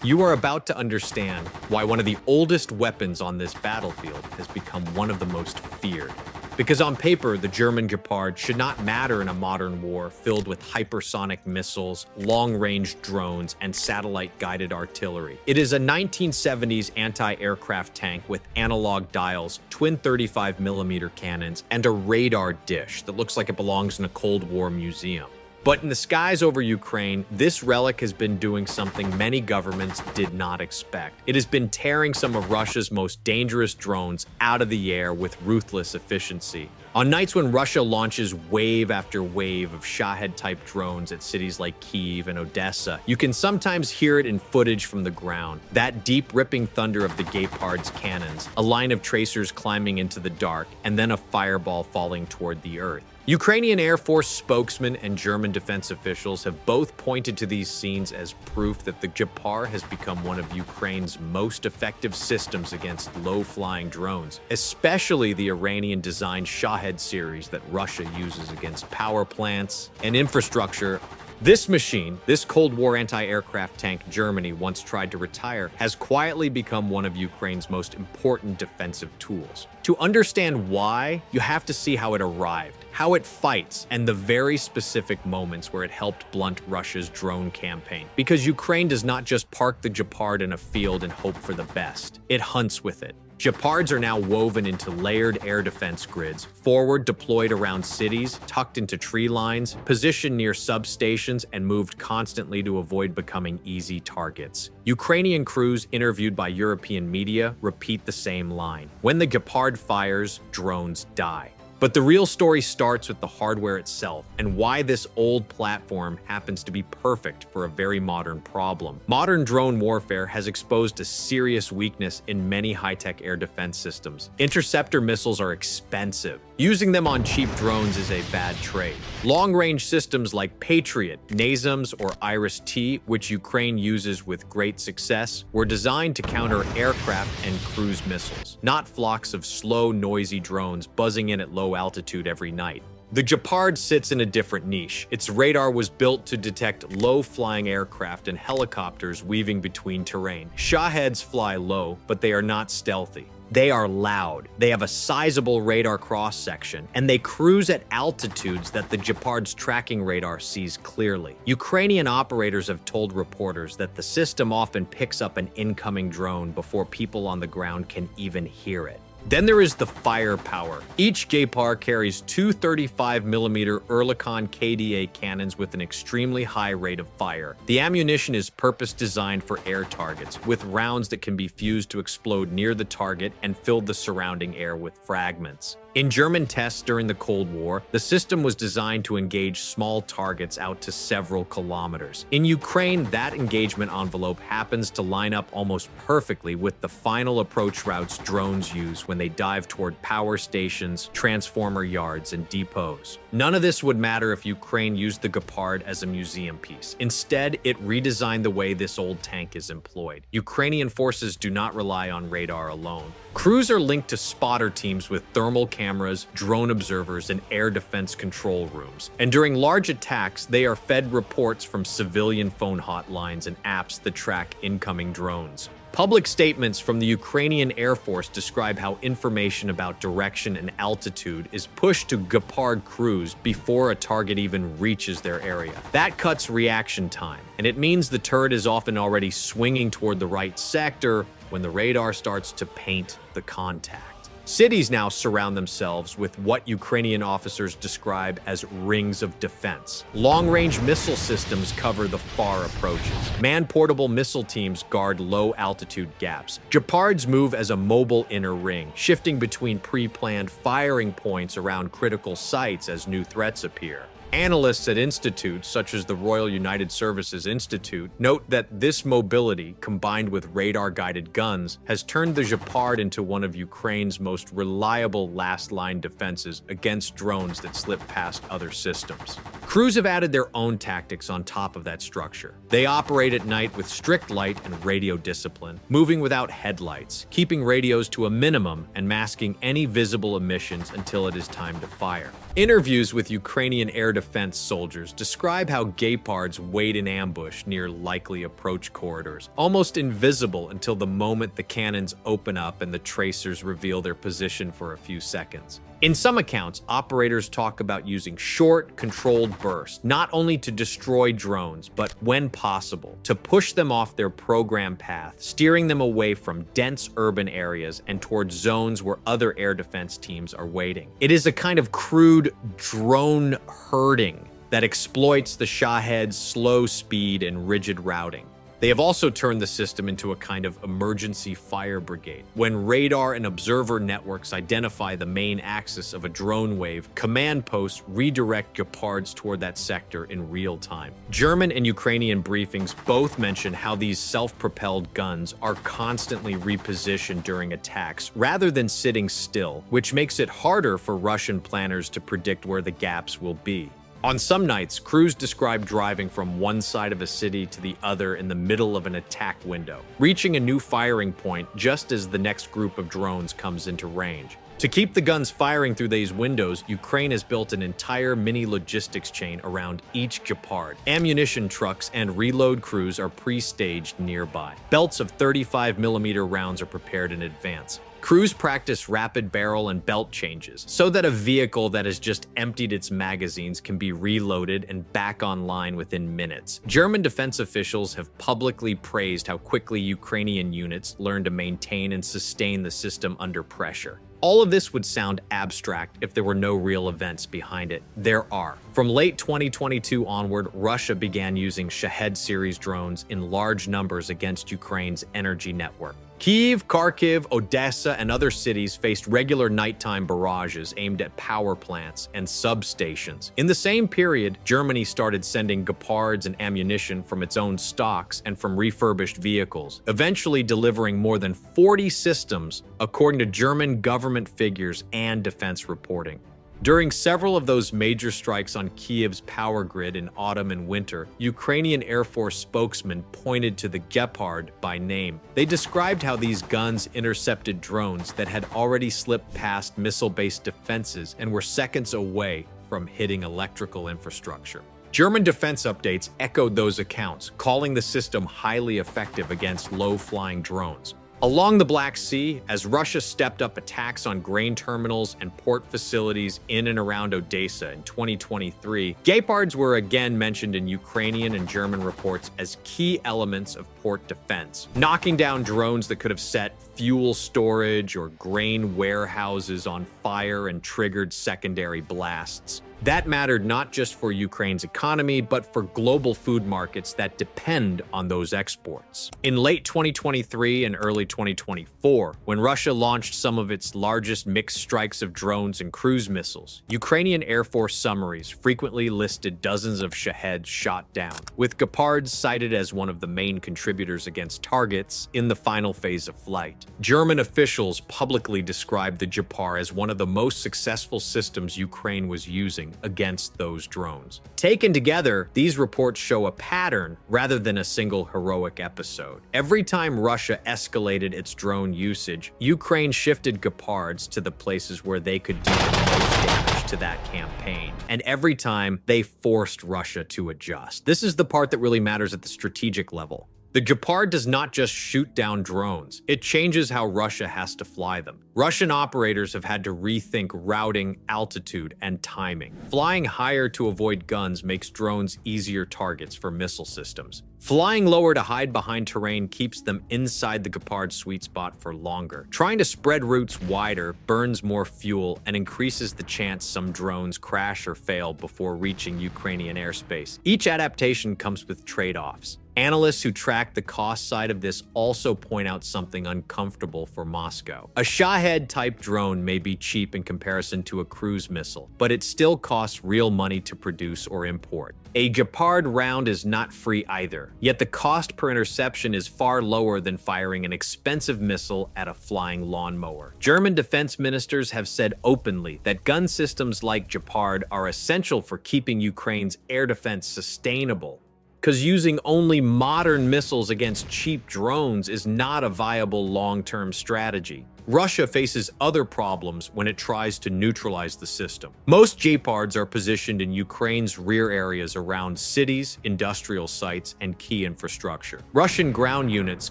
You are about to understand why one of the oldest weapons on this battlefield has become one of the most feared. Because on paper, the German Gepard should not matter in a modern war filled with hypersonic missiles, long-range drones, and satellite-guided artillery. It is a 1970s anti-aircraft tank with analog dials, twin 35mm cannons, and a radar dish that looks like it belongs in a Cold War museum. But in the skies over Ukraine, this relic has been doing something many governments did not expect. It has been tearing some of Russia's most dangerous drones out of the air with ruthless efficiency. On nights when Russia launches wave after wave of Shahed-type drones at cities like Kyiv and Odessa, you can sometimes hear it in footage from the ground. That deep ripping thunder of the Gepard's cannons, a line of tracers climbing into the dark, and then a fireball falling toward the earth. Ukrainian Air Force spokesmen and German defense officials have both pointed to these scenes as proof that the Gepard has become one of Ukraine's most effective systems against low-flying drones, especially the Iranian-designed Shahed series that Russia uses against power plants and infrastructure. This machine, this Cold War anti-aircraft tank Germany once tried to retire, has quietly become one of Ukraine's most important defensive tools. To understand why, you have to see how it arrived, how it fights, and the very specific moments where it helped blunt Russia's drone campaign. Because Ukraine does not just park the Gepard in a field and hope for the best. It hunts with it. Gepards are now woven into layered air defense grids, forward deployed around cities, tucked into tree lines, positioned near substations, and moved constantly to avoid becoming easy targets. Ukrainian crews interviewed by European media repeat the same line. When the Gepard fires, drones die. But the real story starts with the hardware itself and why this old platform happens to be perfect for a very modern problem. Modern drone warfare has exposed a serious weakness in many high-tech air defense systems. Interceptor missiles are expensive. Using them on cheap drones is a bad trade. Long-range systems like Patriot, NASAMS, or Iris-T, which Ukraine uses with great success, were designed to counter aircraft and cruise missiles, not flocks of slow, noisy drones buzzing in at low altitude every night. The Gepard sits in a different niche. Its radar was built to detect low-flying aircraft and helicopters weaving between terrain. Shaheds fly low, but they are not stealthy. They are loud, they have a sizable radar cross-section, and they cruise at altitudes that the Gepard's tracking radar sees clearly. Ukrainian operators have told reporters that the system often picks up an incoming drone before people on the ground can even hear it. Then there is the firepower. Each Gepard carries two 35mm Oerlikon KDA cannons with an extremely high rate of fire. The ammunition is purpose-designed for air targets, with rounds that can be fused to explode near the target and fill the surrounding air with fragments. In German tests during the Cold War, the system was designed to engage small targets out to several kilometers. In Ukraine, that engagement envelope happens to line up almost perfectly with the final approach routes drones use when they dive toward power stations, transformer yards, and depots. None of this would matter if Ukraine used the Gepard as a museum piece. Instead, it redesigned the way this old tank is employed. Ukrainian forces do not rely on radar alone. Crews are linked to spotter teams with thermal cameras, drone observers, and air defense control rooms. And during large attacks, they are fed reports from civilian phone hotlines and apps that track incoming drones. Public statements from the Ukrainian Air Force describe how information about direction and altitude is pushed to Gepard crews before a target even reaches their area. That cuts reaction time, and it means the turret is often already swinging toward the right sector when the radar starts to paint the contact. Cities now surround themselves with what Ukrainian officers describe as rings of defense. Long-range missile systems cover the far approaches. Man-portable missile teams guard low-altitude gaps. Gepards move as a mobile inner ring, shifting between pre-planned firing points around critical sites as new threats appear. Analysts at institutes such as the Royal United Services Institute note that this mobility, combined with radar-guided guns, has turned the Gepard into one of Ukraine's most reliable last-line defenses against drones that slip past other systems. Crews have added their own tactics on top of that structure. They operate at night with strict light and radio discipline, moving without headlights, keeping radios to a minimum and masking any visible emissions until it is time to fire. Interviews with Ukrainian air defense soldiers describe how Gepards wait in ambush near likely approach corridors, almost invisible until the moment the cannons open up and the tracers reveal their position for a few seconds. In some accounts, operators talk about using short, controlled bursts, not only to destroy drones, but when possible, to push them off their program path, steering them away from dense urban areas and towards zones where other air defense teams are waiting. It is a kind of crude drone herding that exploits the Shahed slow speed and rigid routing. They have also turned the system into a kind of emergency fire brigade. When radar and observer networks identify the main axis of a drone wave, command posts redirect Gepards toward that sector in real time. German and Ukrainian briefings both mention how these self-propelled guns are constantly repositioned during attacks rather than sitting still, which makes it harder for Russian planners to predict where the gaps will be. On some nights, crews describe driving from one side of a city to the other in the middle of an attack window, reaching a new firing point just as the next group of drones comes into range. To keep the guns firing through these windows, Ukraine has built an entire mini logistics chain around each Gepard. Ammunition trucks and reload crews are pre-staged nearby. Belts of 35mm rounds are prepared in advance. Crews practice rapid barrel and belt changes so that a vehicle that has just emptied its magazines can be reloaded and back online within minutes. German defense officials have publicly praised how quickly Ukrainian units learn to maintain and sustain the system under pressure. All of this would sound abstract if there were no real events behind it. There are. From late 2022 onward, Russia began using Shahed series drones in large numbers against Ukraine's energy network. Kyiv, Kharkiv, Odessa, and other cities faced regular nighttime barrages aimed at power plants and substations. In the same period, Germany started sending Gepards and ammunition from its own stocks and from refurbished vehicles, eventually delivering more than 40 systems, according to German government figures and defense reporting. During several of those major strikes on Kyiv's power grid in autumn and winter, Ukrainian Air Force spokesmen pointed to the Gepard by name. They described how these guns intercepted drones that had already slipped past missile-based defenses and were seconds away from hitting electrical infrastructure. German defense updates echoed those accounts, calling the system highly effective against low-flying drones. Along the Black Sea, as Russia stepped up attacks on grain terminals and port facilities in and around Odessa in 2023, Gepards were again mentioned in Ukrainian and German reports as key elements of port defense, knocking down drones that could have set fuel storage or grain warehouses on fire and triggered secondary blasts. That mattered not just for Ukraine's economy, but for global food markets that depend on those exports. In late 2023 and early 2024, when Russia launched some of its largest mixed strikes of drones and cruise missiles, Ukrainian Air Force summaries frequently listed dozens of Shahed shot down, with Gepards cited as one of the main contributors against targets in the final phase of flight. German officials publicly described the Gepard as one of the most successful systems Ukraine was using against those drones. Taken together, these reports show a pattern rather than a single heroic episode. Every time Russia escalated its drone usage, Ukraine shifted Gepards to the places where they could do the most damage to that campaign. And every time, they forced Russia to adjust. This is the part that really matters at the strategic level. The Gepard does not just shoot down drones, it changes how Russia has to fly them. Russian operators have had to rethink routing, altitude, and timing. Flying higher to avoid guns makes drones easier targets for missile systems. Flying lower to hide behind terrain keeps them inside the Gepard's sweet spot for longer. Trying to spread routes wider burns more fuel and increases the chance some drones crash or fail before reaching Ukrainian airspace. Each adaptation comes with trade-offs. Analysts who track the cost side of this also point out something uncomfortable for Moscow. A Shahed-type drone may be cheap in comparison to a cruise missile, but it still costs real money to produce or import. A Gepard round is not free either, yet the cost per interception is far lower than firing an expensive missile at a flying lawnmower. German defense ministers have said openly that gun systems like Gepard are essential for keeping Ukraine's air defense sustainable. because using only modern missiles against cheap drones is not a viable long-term strategy. Russia faces other problems when it tries to neutralize the system. Most Gepards are positioned in Ukraine's rear areas around cities, industrial sites, and key infrastructure. Russian ground units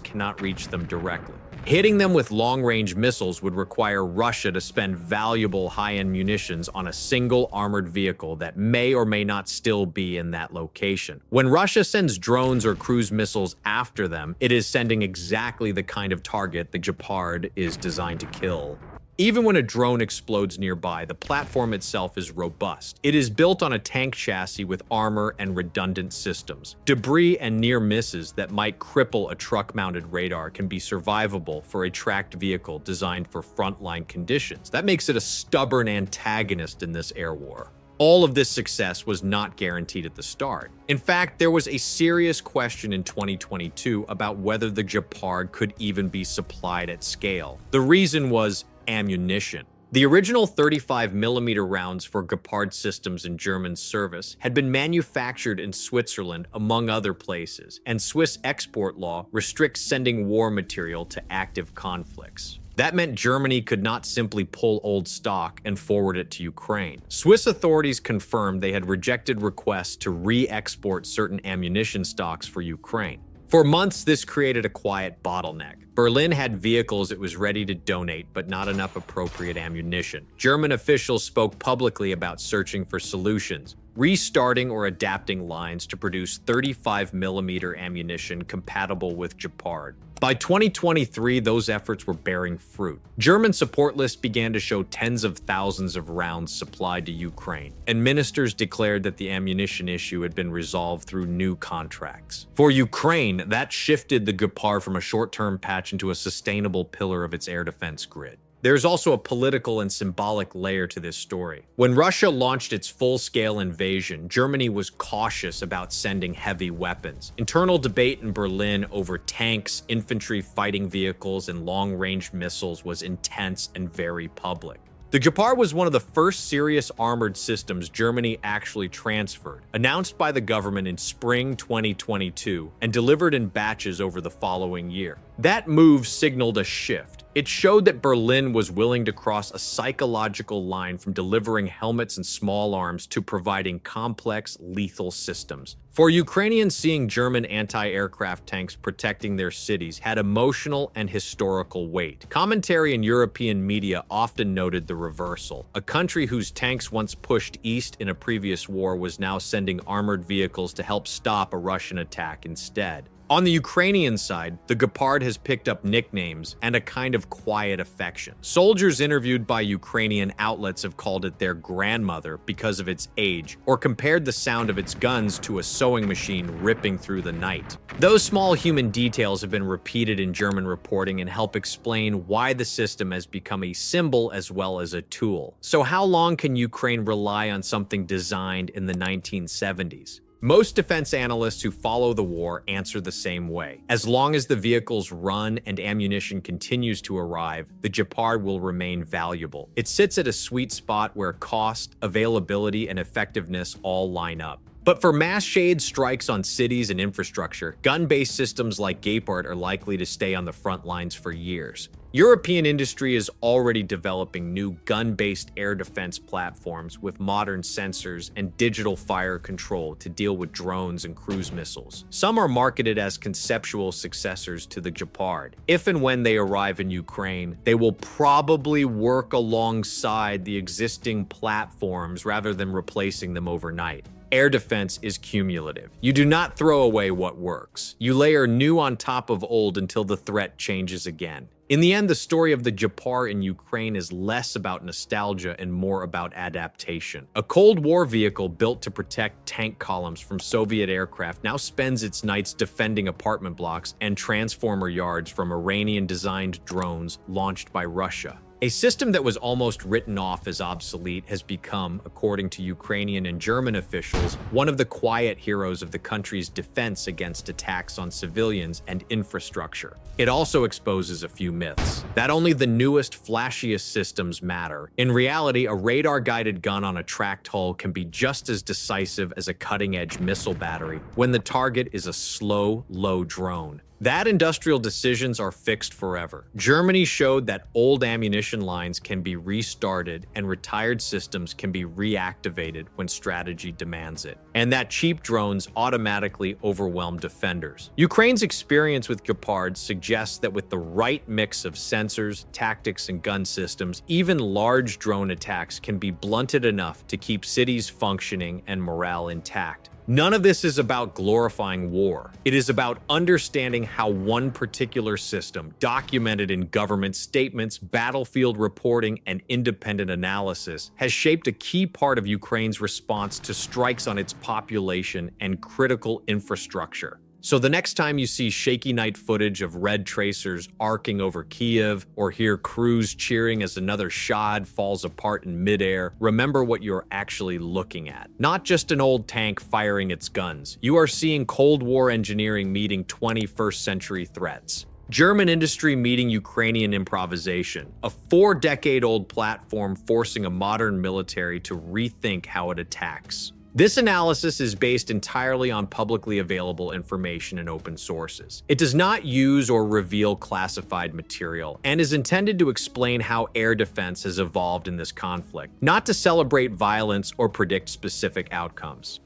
cannot reach them directly. Hitting them with long-range missiles would require Russia to spend valuable high-end munitions on a single armored vehicle that may or may not still be in that location. When Russia sends drones or cruise missiles after them, it is sending exactly the kind of target the Gepard is designed to kill. Even when a drone explodes nearby, the platform itself is robust. It is built on a tank chassis with armor and redundant systems. Debris and near misses that might cripple a truck-mounted radar can be survivable for a tracked vehicle designed for frontline conditions. That makes it a stubborn antagonist in this air war. All of this success was not guaranteed at the start. In fact, there was a serious question in 2022 about whether the Gepard could even be supplied at scale. The reason was ammunition. The original 35mm rounds for Gepard systems in German service had been manufactured in Switzerland, among other places, and Swiss export law restricts sending war material to active conflicts. That meant Germany could not simply pull old stock and forward it to Ukraine. Swiss authorities confirmed they had rejected requests to re-export certain ammunition stocks for Ukraine. For months, this created a quiet bottleneck. Berlin had vehicles it was ready to donate, but not enough appropriate ammunition. German officials spoke publicly about searching for solutions, restarting or adapting lines to produce 35mm ammunition compatible with Gepard. By 2023, those efforts were bearing fruit. German support lists began to show tens of thousands of rounds supplied to Ukraine, and ministers declared that the ammunition issue had been resolved through new contracts. For Ukraine, that shifted the Gepard from a short-term patch into a sustainable pillar of its air defense grid. There's also a political and symbolic layer to this story. When Russia launched its full-scale invasion, Germany was cautious about sending heavy weapons. Internal debate in Berlin over tanks, infantry fighting vehicles, and long-range missiles was intense and very public. The Gepard was one of the first serious armored systems Germany actually transferred, announced by the government in spring 2022 and delivered in batches over the following year. That move signaled a shift. It showed that Berlin was willing to cross a psychological line from delivering helmets and small arms to providing complex, lethal systems. For Ukrainians, seeing German anti-aircraft tanks protecting their cities had emotional and historical weight. Commentary in European media often noted the reversal. A country whose tanks once pushed east in a previous war was now sending armored vehicles to help stop a Russian attack instead. On the Ukrainian side, the Gepard has picked up nicknames and a kind of quiet affection. Soldiers interviewed by Ukrainian outlets have called it their grandmother because of its age, or compared the sound of its guns to a sewing machine ripping through the night. Those small human details have been repeated in German reporting and help explain why the system has become a symbol as well as a tool. So how long can Ukraine rely on something designed in the 1970s? Most defense analysts who follow the war answer the same way. As long as the vehicles run and ammunition continues to arrive, the Gepard will remain valuable. It sits at a sweet spot where cost, availability, and effectiveness all line up. But for mass shade strikes on cities and infrastructure, gun-based systems like Gepard are likely to stay on the front lines for years. European industry is already developing new gun-based air defense platforms with modern sensors and digital fire control to deal with drones and cruise missiles. Some are marketed as conceptual successors to the Gepard. If and when they arrive in Ukraine, they will probably work alongside the existing platforms rather than replacing them overnight. Air defense is cumulative. You do not throw away what works. You layer new on top of old until the threat changes again. In the end, the story of the Gepard in Ukraine is less about nostalgia and more about adaptation. A Cold War vehicle built to protect tank columns from Soviet aircraft now spends its nights defending apartment blocks and transformer yards from Iranian-designed drones launched by Russia. A system that was almost written off as obsolete has become, according to Ukrainian and German officials, one of the quiet heroes of the country's defense against attacks on civilians and infrastructure. It also exposes a few myths. That only the newest, flashiest systems matter. In reality, a radar-guided gun on a tracked hull can be just as decisive as a cutting-edge missile battery when the target is a slow, low drone. That industrial decisions are fixed forever. Germany showed that old ammunition lines can be restarted and retired systems can be reactivated when strategy demands it, and that cheap drones automatically overwhelm defenders. Ukraine's experience with Gepard suggests that with the right mix of sensors, tactics, and gun systems, even large drone attacks can be blunted enough to keep cities functioning and morale intact. None of this is about glorifying war. It is about understanding how one particular system, documented in government statements, battlefield reporting, and independent analysis, has shaped a key part of Ukraine's response to strikes on its population and critical infrastructure. So the next time you see shaky night footage of red tracers arcing over Kiev or hear crews cheering as another Shahed falls apart in midair, remember what you're actually looking at. Not just an old tank firing its guns. You are seeing Cold War engineering meeting 21st century threats. German industry meeting Ukrainian improvisation, a 4-decade-old platform forcing a modern military to rethink how it attacks. This analysis is based entirely on publicly available information and open sources. It does not use or reveal classified material and is intended to explain how air defense has evolved in this conflict, not to celebrate violence or predict specific outcomes.